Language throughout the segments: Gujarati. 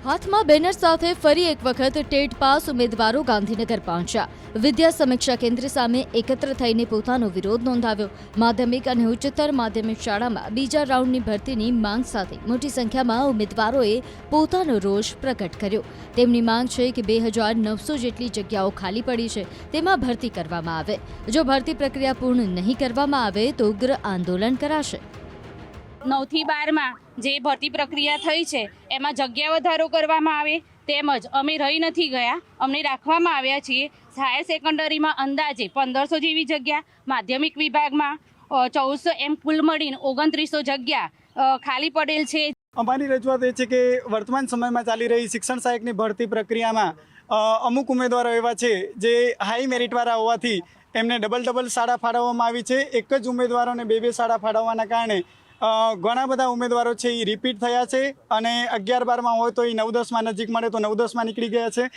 હાથમાં બેનર સાથે ફરી એક વખત ટેટ પાસ ઉમેદવારો ગાંધીનગર પહોંચ્યા। વિદ્યા સમીક્ષા કેન્દ્ર સામે એકત્ર થઈને પોતાનો વિરોધ નોંધાવ્યો। માધ્યમિક અને ઉચ્ચતર માધ્યમિક શાળામાં બીજા રાઉન્ડની ભરતીની માંગ સાથે મોટી સંખ્યામાં ઉમેદવારોએ પોતાનો રોષ પ્રગટ કર્યો। તેમની માંગ છે કે 2900 જેટલી જગ્યાઓ ખાલી પડી છે, તેમાં ભરતી કરવામાં આવે। જો ભરતી પ્રક્રિયા પૂર્ણ નહીં કરવામાં આવે તો ઉગ્ર આંદોલન કરાશે। 9 થી 12 માં જે ભરતી પ્રક્રિયા થઈ છે એમાં જગ્યા વધારો કરવામાં આવે, તેમજ અમે રહી નથી ગયા, અમને રાખવામાં આવ્યા છીએ। હાયર સેકન્ડરીમાં અંદાજે 1500 જેવી જગ્યા, માધ્યમિક વિભાગમાં 1400 એમ કુલ મળીને 2900 જગ્યા ખાલી પડેલ છે। અમારી રજૂઆત એ છે કે વર્તમાન સમયમાં ચાલી રહી શિક્ષણ સહાયકની ભરતી પ્રક્રિયામાં અમુક ઉમેદવારો એવા છે જે હાઈ મેરિટવાળા હોવાથી એમને ડબલ શાળા ફાળવવામાં આવી છે। એક જ ઉમેદવારોને બે શાળા ફાળવવાના કારણે ઘણા બધા ઉમેદવારો છે એ રિપીટ થયા છે અને 11-12માં હોય તો એ 9-10માં નજીક મળે તો 9-10માં નીકળી ગયા છે।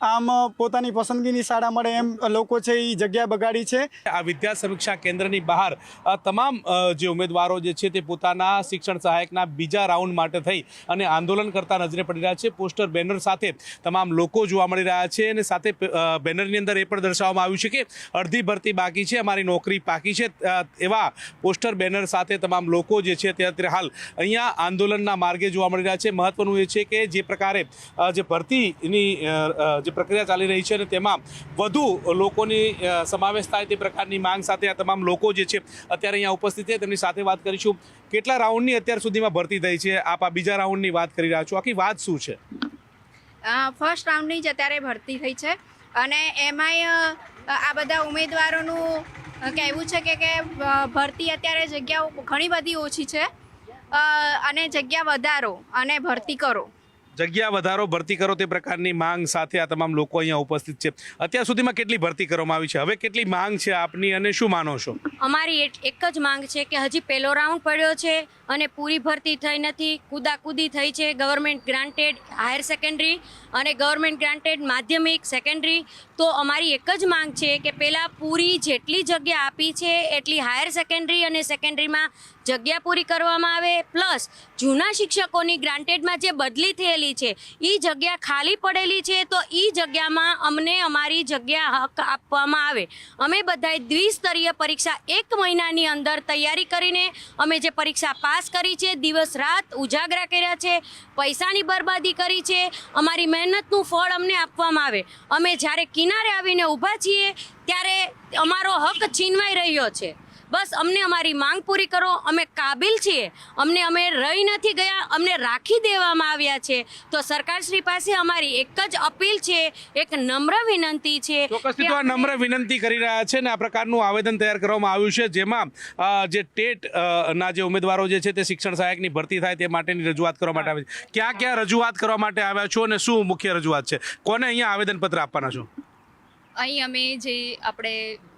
આમ પોતાની પસંદગીની શાળા મળે એમ લોકો છે એ જગ્યા બગાડી છે। આ વિદ્યા સમીક્ષા કેન્દ્રની બહાર તમામ જે ઉમેદવારો જે છે તે પોતાના શિક્ષણ સહાયકના બીજા રાઉન્ડ માટે થઈ અને આંદોલન કરતા નજરે પડી રહ્યા છે। પોસ્ટર બેનર સાથે તમામ લોકો જોવા મળી રહ્યા છે અને સાથે બેનરની અંદર એ પણ દર્શાવવામાં આવ્યું છે કે અડધી ભરતી બાકી છે, અમારી નોકરી બાકી છે। એવા પોસ્ટર બેનર સાથે તમામ લોકો જે છે તે અત્યારે હાલ અહીંયા આંદોલનના માર્ગે જોવા મળી રહ્યા છે। મહત્વનું એ છે કે જે પ્રકારે જે ભરતીની જે પ્રક્રિયા ચાલી રહી છે અને તેમાં વધુ લોકોની સમાવેશ થાય તે પ્રકારની માંગ સાથે આ તમામ લોકો જે છે અત્યારે અહીંયા ઉપસ્થિત છે। તેમની સાથે વાત કરીશું। કેટલા રાઉન્ડની અત્યાર સુધીમાં ભરતી થઈ છે? આપ આ બીજા રાઉન્ડની વાત કરી રહ્યા છો, આખી વાત શું છે? ફર્સ્ટ રાઉન્ડની જ અત્યારે ભરતી થઈ છે અને એમાંય આ બધા ઉમેદવારોનું કહેવું છે કે ભરતી અત્યારે જગ્યાઓ ઘણી બધી ઓછી છે અને જગ્યા વધારો અને ભરતી કરો, જગ્યા વધારો, ભરતી કરો તે પ્રકારની માંગ સાથે આ તમામ લોકો અહીંયા ઉપસ્થિત છે। અત્યાર સુધીમાં કેટલી ભરતી કરવામાં આવી છે? હવે કેટલી માંગ છે આપની અને શું માનો છો? અમારી એક જ માંગ છે કે હજી પહેલો રાઉન્ડ પડ્યો છે અને પૂરી ભરતી થઈ નથી, કુદાકુદી થઈ છે। ગવર્મેન્ટ ગ્રાન્ટેડ હાયર સેકન્ડરી અને ગવર્મેન્ટ ગ્રાન્ટેડ માધ્યમિક સેકન્ડરી, તો અમારી એક જ માંગ છે કે પહેલાં પૂરી જેટલી જગ્યા આપી છે એટલી હાયર સેકન્ડરી અને સેકન્ડરીમાં જગ્યા પૂરી કરવામાં આવે, પ્લસ જૂના શિક્ષકોની ગ્રાન્ટેડમાં જે બદલી થયેલી છે એ જગ્યા ખાલી પડેલી છે તો એ જગ્યામાં અમને અમારી જગ્યા હક આપવામાં આવે। અમે બધાએ દ્વિસ્તરીય પરીક્ષા 1 મહિનાની અંદર તૈયારી કરીને અમે જે પરીક્ષા પાસ કરી છે, દિવસ રાત ઉજાગરા કર્યા છે, પૈસાની બરબાદી કરી છે, અમારી મહેનતનું ફળ અમને આપવામાં આવે। અમે જ્યારે કિનારે આવીને ઊભા છીએ ત્યારે અમારો હક છીનવાઈ રહ્યો છે। બસ અમને અમારી માંગ પૂરી કરો, અમે કાબિલ છીએ, અમે રહી નથી ગયા, અમને રાખી દેવામાં આવ્યા છે। તો સરકારશ્રી પાસે અમારી એક જ અપીલ છે, એક નમ્ર વિનંતી છે। ચોક્કસથી તો આ નમ્ર વિનંતી કરી રહ્યા છે ને આ પ્રકારનું આવેદન તૈયાર કરવામાં આવ્યું છે જેમાં જે ટેટ ના જે ઉમેદવારો જે છે તે શિક્ષણ સહાયકની ભરતી થાય તે માટેની રજૂઆત કરવા માટે આવે છે। ક્યાં રજૂઆત કરવા માટે આવ્યા છો અને શું મુખ્ય રજૂઆત છે? કોને અહીંયા આવેદનપત્ર આપવાના છો? અહીં અમે જે આપણે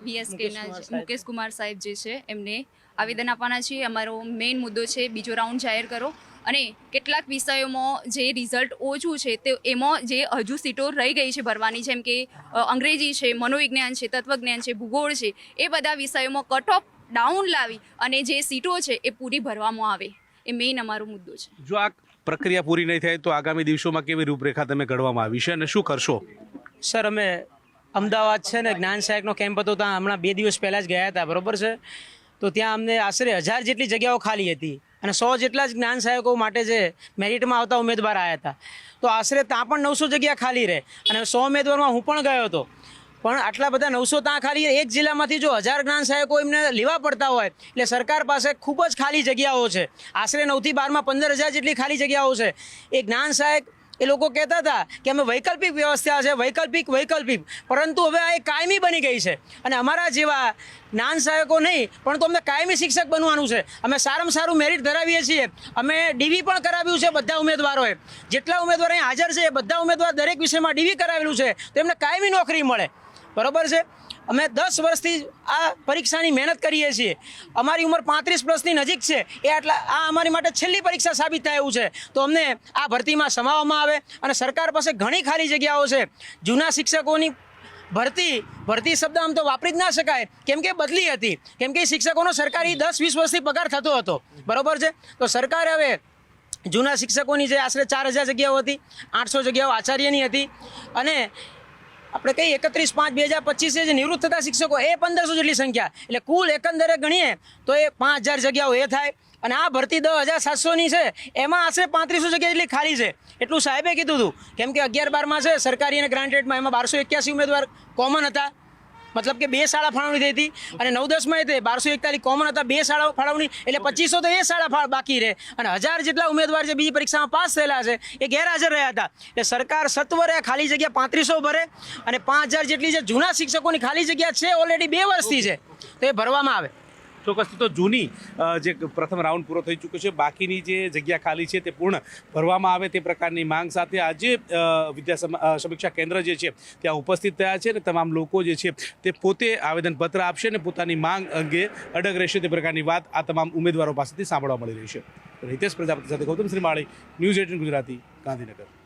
VSKના મુકેશ કુમાર સાહેબ જે છે એમને આવેદન આપવાના છીએ। અમારો મેઇન મુદ્દો છે બીજો રાઉન્ડ જાહેર કરો અને કેટલાક વિષયોમાં જે રિઝલ્ટ ઓછું છે તે એમાં જે હજુ સીટો રહી ગઈ છે ભરવાની, જેમ કે અંગ્રેજી છે, મનોવિજ્ઞાન છે, તત્વજ્ઞાન છે, ભૂગોળ છે, એ બધા વિષયોમાં કટ ઓફ ડાઉન લાવી અને જે સીટો છે એ પૂરી ભરવામાં આવે, એ મેઇન અમારો મુદ્દો છે। જો આ પ્રક્રિયા પૂરી નહીં થાય તો આગામી દિવસોમાં કેવી રૂપરેખા તમે ઘડવામાં આવી છે અને શું કરશો? સર, અમે અમદાવાદ છે ને જ્ઞાન સહાયકનો કેમ્પ હતો, ત્યાં હમણાં 2 દિવસ પહેલાં જ ગયા હતા, બરાબર છે? તો ત્યાં અમને આશરે 1000 જેટલી જગ્યાઓ ખાલી હતી અને 100 જેટલા જ જ્ઞાન સહાયકો માટે જે મેરિટમાં આવતા ઉમેદવાર આવ્યા હતા, તો આશરે ત્યાં પણ 900 જગ્યા ખાલી રહે અને 100 ઉમેદવારમાં હું પણ ગયો હતો, પણ આટલા બધા 900 ત્યાં ખાલી એક જિલ્લામાંથી જો 1000 જ્ઞાન સહાયકો એમને લેવા પડતા હોય એટલે સરકાર પાસે ખૂબ જ ખાલી જગ્યાઓ છે। આશરે 9 થી 12માં 15000 જેટલી ખાલી જગ્યાઓ છે। એ જ્ઞાન સહાયક એ લોકો કહેતા હતા કે અમે વૈકલ્પિક વ્યવસ્થા છે, વૈકલ્પિક, પરંતુ હવે આ કાયમી બની ગઈ છે અને અમારા જેવા જ્ઞાન સહાયકો નહીં પણ તો અમને કાયમી શિક્ષક બનવાનું છે। અમે સારામાં સારું મેરિટ ધરાવીએ છીએ, અમે DV પણ કરાવ્યું છે બધા ઉમેદવારોએ, જેટલા ઉમેદવાર અહીં હાજર છે એ બધા ઉમેદવાર દરેક વિષયમાં DV કરાવેલું છે તો એમને કાયમી નોકરી મળે, બરાબર છે? અમે 10 વર્ષથી આ પરીક્ષાની મહેનત કરીએ છીએ, અમારી ઉંમર 35+ નજીક છે, આ અમારી માટે છેલ્લી પરીક્ષા સાબિત થાય એવું છે, તો અમને આ ભરતીમાં સમાવવામાં આવે અને સરકાર પાસે ઘણી ખાલી જગ્યાઓ છે। જૂના શિક્ષકોની ભરતી શબ્દ આમ તો વાપરી જ ના શકાય કેમ કે બદલી હતી, કેમ કે શિક્ષકોનો સરકારી 10-20 વર્ષથી પગાર થતો હતો, બરાબર છે? તો સરકારે હવે જૂના શિક્ષકોની જે આશરે 4000 જગ્યાઓ હતી, 800 જગ્યાઓ આચાર્યની હતી, અને આપણે કઈ 31/5/2025 જે નિવૃત્ત થતા શિક્ષકો એ 1500 જેટલી સંખ્યા, એટલે કુલ એકંદરે ગણીએ તો એ 5000 જગ્યાઓ એ થાય. અને આ ભરતી 10,700ની છે, એમાં આશરે 3500 જગ્યા જેટલી ખાલી છે. એટલું સાહેબે કીધું હતું, કેમ કે 11-12માં છે સરકારી અને ગ્રાન્ટેડમાં એમાં 1281 ઉમેદવાર કોમન હતા, મતલબ કે 2 શાળા ફાળવણી થઈ હતી, અને 9-10માં તે 1241 કોમન હતા, 2 શાળાઓ ફાળવણી, એટલે 2500 તો એ શાળા બાકી રહે. અને 1000 જેટલા ઉમેદવાર જે બીજી પરીક્ષામાં પાસ થયેલા છે એ ગેરહાજર રહ્યા હતા. એટલે સરકાર સત્વરે ખાલી જગ્યા 3500 ભરે, અને 5000 જેટલી જે જૂના શિક્ષકોની ખાલી જગ્યા છે ઓલરેડી 2 વર્ષથી છે તો એ ભરવામાં આવે. ચોક્કસથી તો જૂની જે પ્રથમ રાઉન્ડ પૂરો થઈ ચૂક્યો છે, બાકીની જે જગ્યા ખાલી છે તે પૂર્ણ ભરવામાં આવે તે પ્રકારની માંગ સાથે આજે વિદ્યા સમીક્ષા કેન્દ્ર જે છે ત્યાં ઉપસ્થિત થયા છે, અને તમામ લોકો જે છે તે પોતે આવેદનપત્ર આપશે અને પોતાની માંગ અંગે અડગ રહેશે તે પ્રકારની વાત આ તમામ ઉમેદવારો પાસેથી સાંભળવા મળી રહી છે. હિતેશ પ્રજાપતિ સાથે ગૌતમ શ્રીમાળી, ન્યૂઝ 18 ગુજરાતી, ગાંધીનગર.